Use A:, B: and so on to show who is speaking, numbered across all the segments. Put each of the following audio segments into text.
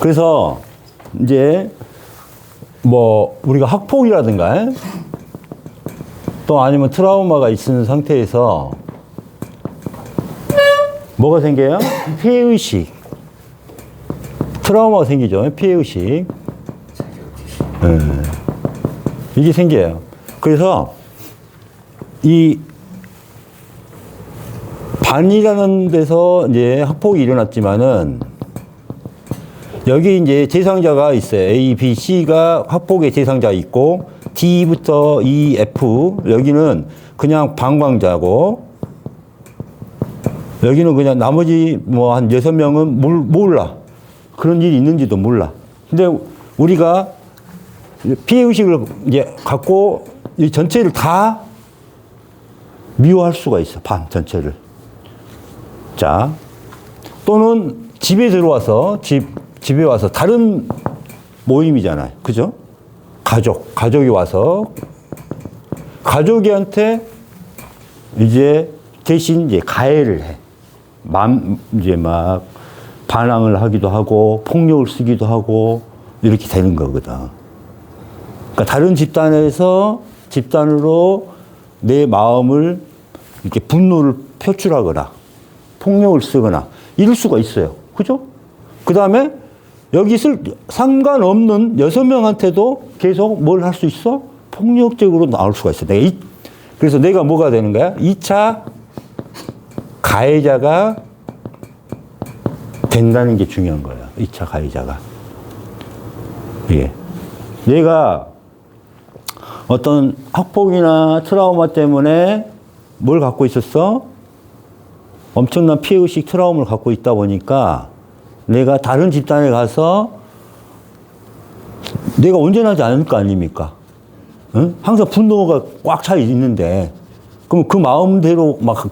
A: 그래서 이제 뭐 우리가 학폭이라든가 또 아니면 트라우마가 있는 상태에서 뭐가 생겨요? 피해의식. 트라우마가 생기죠. 피해의식. 이게 생겨요. 그래서 이 반이라는 데서 이제 학폭이 일어났지만은 여기 이제 대상자가 있어요. A, B, C가 학폭의 대상자 있고 D부터 E, F 여기는 그냥 방광자고 여기는 그냥 나머지 뭐 한 6명은 몰라. 그런 일이 있는지도 몰라. 근데 우리가 피해의식을 이제 갖고 이 전체를 다 미워할 수가 있어. 반 전체를. 자, 또는 집에 들어와서 집에 와서 다른 모임이잖아요. 그죠? 가족이 와서 가족이한테 이제 대신 이제 가해를 해. 이제 막 반항을 하기도 하고 폭력을 쓰기도 하고 이렇게 되는 거거든. 그러니까 다른 집단으로 내 마음을 이렇게 분노를 표출하거나 폭력을 쓰거나 이럴 수가 있어요. 그죠? 그 다음에 여기 상관없는 6명한테도 계속 뭘 할 수 있어? 폭력적으로 나올 수가 있어. 그래서 내가 뭐가 되는 거야? 2차 가해자가 된다는 게 중요한 거야. 2차 가해자가. 예. 내가 어떤 학폭이나 트라우마 때문에 뭘 갖고 있었어? 엄청난 피해의식 트라우마를 갖고 있다 보니까 내가 다른 집단에 가서 내가 온전하지 않을 거 아닙니까? 응? 항상 분노가 꽉 차 있는데 그럼 그 마음대로 막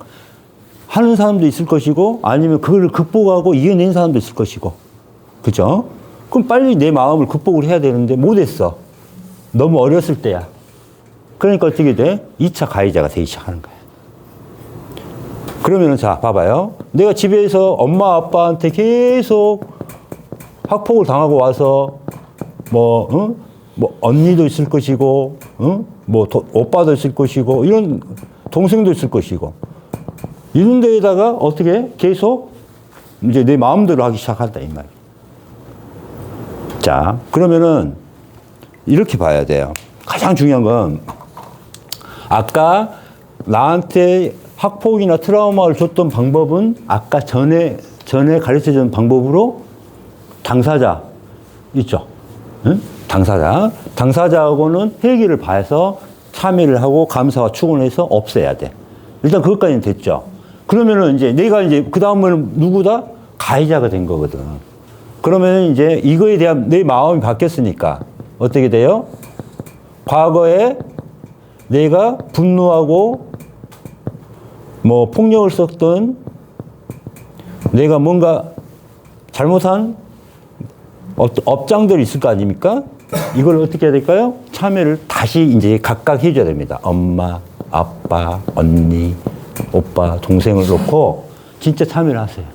A: 하는 사람도 있을 것이고 아니면 그걸 극복하고 이겨낸 사람도 있을 것이고 그죠? 그럼 빨리 내 마음을 극복을 해야 되는데 못했어. 너무 어렸을 때야. 그러니까 어떻게 돼? 2차 가해자가 되기 시작하는 거야. 그러면은 자, 봐봐요. 내가 집에서 엄마, 아빠한테 계속 학폭을 당하고 와서 뭐 언니도 있을 것이고, 오빠도 있을 것이고, 이런 동생도 있을 것이고, 이런 데에다가 어떻게 계속 이제 내 마음대로 하기 시작한다, 이 말이야. 자, 그러면은 이렇게 봐야 돼요. 가장 중요한 건 아까 나한테 학폭이나 트라우마를 줬던 방법은 아까 전에 가르쳐준 방법으로 당사자 있죠. 응? 당사자하고는 회개를 봐서 참여를 하고 감사와 축원해서 없애야 돼. 일단 그것까지는 됐죠. 그러면은 이제 내가 이제 그 다음에는 누구다? 가해자가 된 거거든. 그러면 이제 이거에 대한 내 마음이 바뀌었으니까 어떻게 돼요? 과거에 내가 분노하고 뭐 폭력을 썼던 내가 뭔가 잘못한 업장들이 있을 거 아닙니까? 이걸 어떻게 해야 될까요? 참여를 다시 이제 각각 해줘야 됩니다. 엄마, 아빠, 언니, 오빠, 동생을 놓고 진짜 참여를 하세요.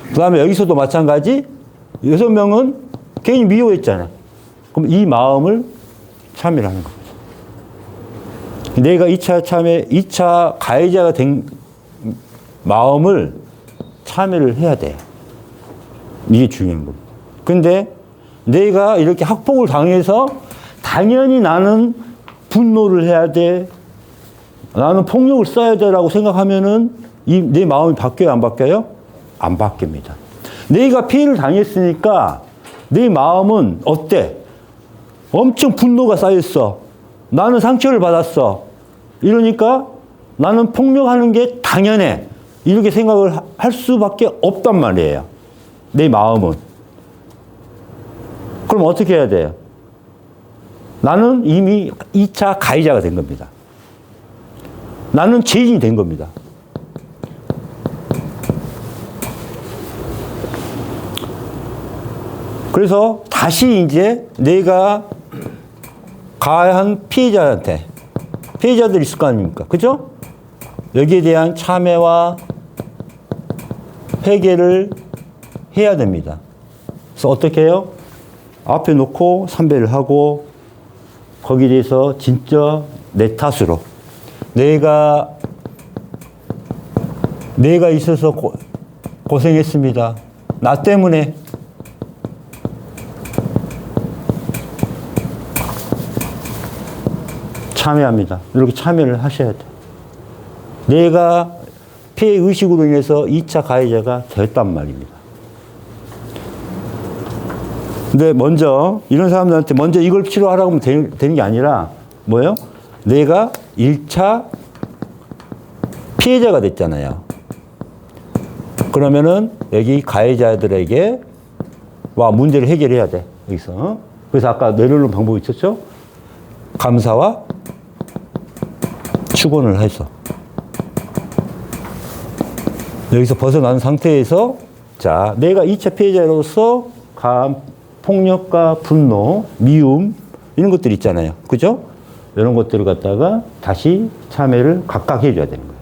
A: 그 다음에 여기서도 마찬가지 6명은 괜히 미워했잖아요. 그럼 이 마음을 참여를 하는 겁니다. 내가 2차 가해자가 된 마음을 참여를 해야 돼. 이게 중요한 겁니다. 근데 내가 이렇게 학폭을 당해서 당연히 나는 분노를 해야 돼. 나는 폭력을 써야 돼라고 생각하면은 내 마음이 바뀌어요, 안 바뀌어요? 안 바뀝니다. 내가 피해를 당했으니까 내 마음은 어때? 엄청 분노가 쌓였어. 나는 상처를 받았어. 이러니까 나는 폭력하는 게 당연해. 이렇게 생각을 할 수밖에 없단 말이에요. 내 마음은. 그럼 어떻게 해야 돼요? 나는 이미 2차 가해자가 된 겁니다. 나는 죄인이 된 겁니다. 그래서 다시 이제 내가 가해한 피해자들이 있을 거 아닙니까? 그죠? 여기에 대한 참회와 회개를 해야 됩니다. 그래서 어떻게 해요? 앞에 놓고 삼배를 하고 거기에 대해서 진짜 내 탓으로 내가 있어서 고생했습니다. 나 때문에 참여합니다. 이렇게 참여를 하셔야 돼요. 내가 피해 의식으로 인해서 2차 가해자가 됐단 말입니다. 근데 먼저 이런 사람들한테 먼저 이걸 치료하라고 하면 되는 게 아니라 뭐예요? 내가 1차 피해자가 됐잖아요. 그러면은 여기 가해자들에게 와 문제를 해결해야 돼. 여기서. 그래서 아까 내려오는 방법이 있었죠? 감사와 축원을 해서 여기서 벗어난 상태에서 자, 내가 2차 피해자로서 폭력과 분노, 미움 이런 것들 있잖아요. 그죠? 이런 것들을 갖다가 다시 참여를 각각 해줘야 되는 거예요.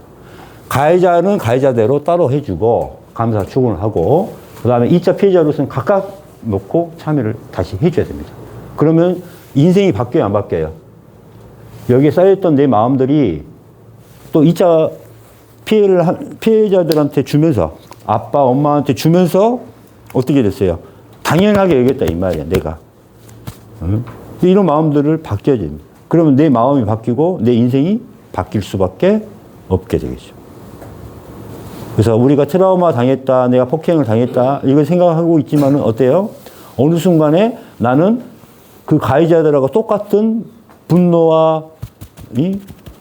A: 가해자는 가해자대로 따로 해주고 감사 축원을 하고 그 다음에 2차 피해자로서는 각각 놓고 참여를 다시 해줘야 됩니다. 그러면 인생이 바뀌어요, 안 바뀌어요? 여기에 쌓여있던 내 마음들이 또 2차 피해자들한테 주면서 아빠, 엄마한테 주면서 어떻게 됐어요? 당연하게 여겼다 이 말이야, 내가. 응? 이런 마음들을 바뀌어야 됩니다. 그러면 내 마음이 바뀌고 내 인생이 바뀔 수밖에 없게 되겠죠. 그래서 우리가 트라우마 당했다, 내가 폭행을 당했다, 이걸 생각하고 있지만 어때요? 어느 순간에 나는 그 가해자들하고 똑같은 분노와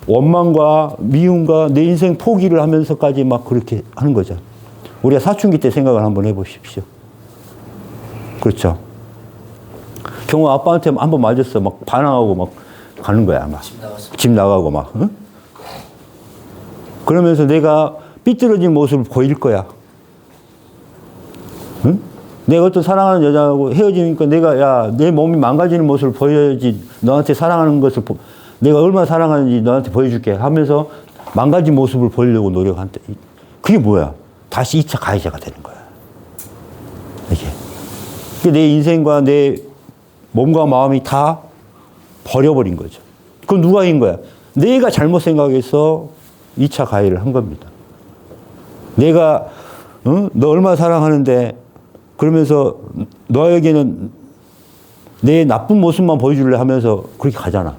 A: 원망과 미움과 내 인생 포기를 하면서까지 막 그렇게 하는 거죠. 우리가 사춘기 때 생각을 한번 해보십시오. 그렇죠. 경호 아빠한테 한번 맞았어. 막 반항하고 막 가는 거야. 막. 집 나가고 막. 응? 그러면서 내가 삐뚤어진 모습을 보일 거야. 응? 내가 어떤 사랑하는 여자하고 헤어지니까 내가 야, 내 몸이 망가지는 모습을 보여야지 너한테 사랑하는 것을 내가 얼마나 사랑하는지 너한테 보여줄게 하면서 망가진 모습을 보이려고 노력한다. 그게 뭐야? 다시 2차 가해자가 되는 거야. 이게. 내 인생과 내 몸과 마음이 다 버려버린 거죠. 그건 누가 한 거야? 내가 잘못 생각해서 2차 가해를 한 겁니다. 내가 너 얼마나 사랑하는데 그러면서 너에게는 내 나쁜 모습만 보여줄래 하면서 그렇게 가잖아.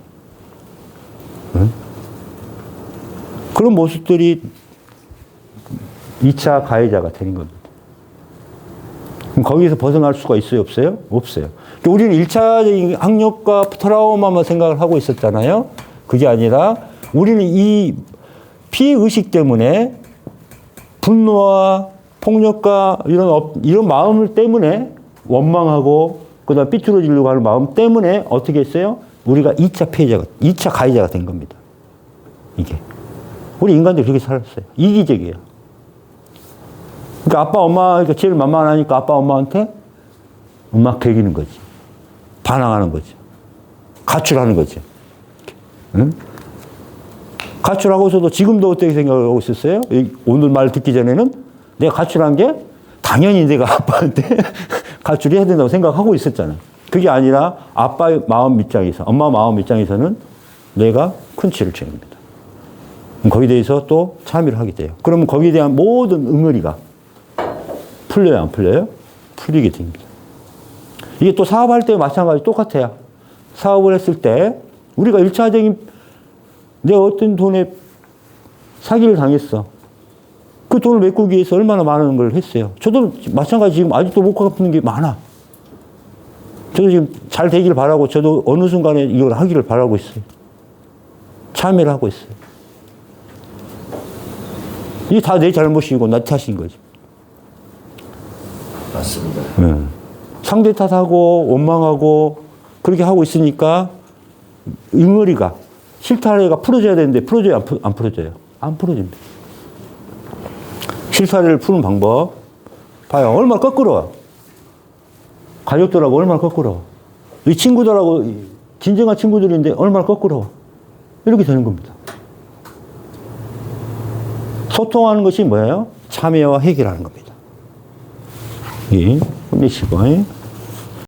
A: 응? 그런 모습들이 2차 가해자가 되는 겁니다. 그럼 거기에서 벗어날 수가 있어요? 없어요? 없어요. 그러니까 우리는 1차적인 학력과 트라우마만 생각을 하고 있었잖아요. 그게 아니라 우리는 이 피해의식 때문에 분노와 폭력과 이런 마음을 때문에 원망하고 그다음 삐뚤어지려고 하는 마음 때문에 어떻게 했어요? 우리가 2차 가해자가 된 겁니다. 이게. 우리 인간들이 그렇게 살았어요. 이기적이에요. 그러니까 아빠, 엄마가 제일 만만하니까 아빠, 엄마한테 음악 배기는 거지. 반항하는 거지. 가출하는 거지. 응? 가출하고서도 지금도 어떻게 생각하고 있었어요? 오늘 말 듣기 전에는 내가 가출한 게 당연히 내가 아빠한테 가출해야 된다고 생각하고 있었잖아. 그게 아니라 아빠의 마음 입장에서, 엄마 마음 입장에서는 내가 큰 죄를 지은 겁니다. 거기에 대해서 또 참여를 하게 돼요. 그러면 거기에 대한 모든 응어리가 풀려요, 안 풀려요? 풀리게 됩니다. 이게 또 사업할 때 마찬가지 똑같아요. 사업을 했을 때 우리가 1차적인 내가 어떤 돈에 사기를 당했어. 그 돈을 메꾸기 위해서 얼마나 많은 걸 했어요. 저도 마찬가지 지금 아직도 못 갚는 게 많아. 저도 지금 잘 되기를 바라고 저도 어느 순간에 이걸 하기를 바라고 있어요. 참여를 하고 있어요. 이게 다 내 잘못이고 나 탓인 거지.
B: 맞습니다.
A: 네. 상대 탓하고 원망하고 그렇게 하고 있으니까 응어리가 실타래가 풀어져야 되는데 풀어져요, 안 풀어져요? 안 풀어집니다. 실타래를 푸는 방법 봐요. 얼마나 거꾸로워. 가족들하고 얼마나 거꾸로워. 이 친구들하고 진정한 친구들인데 얼마나 거꾸로워. 이렇게 되는 겁니다. 소통하는 것이 뭐예요? 참여와 해결하는 겁니다. 예, 힘내시고.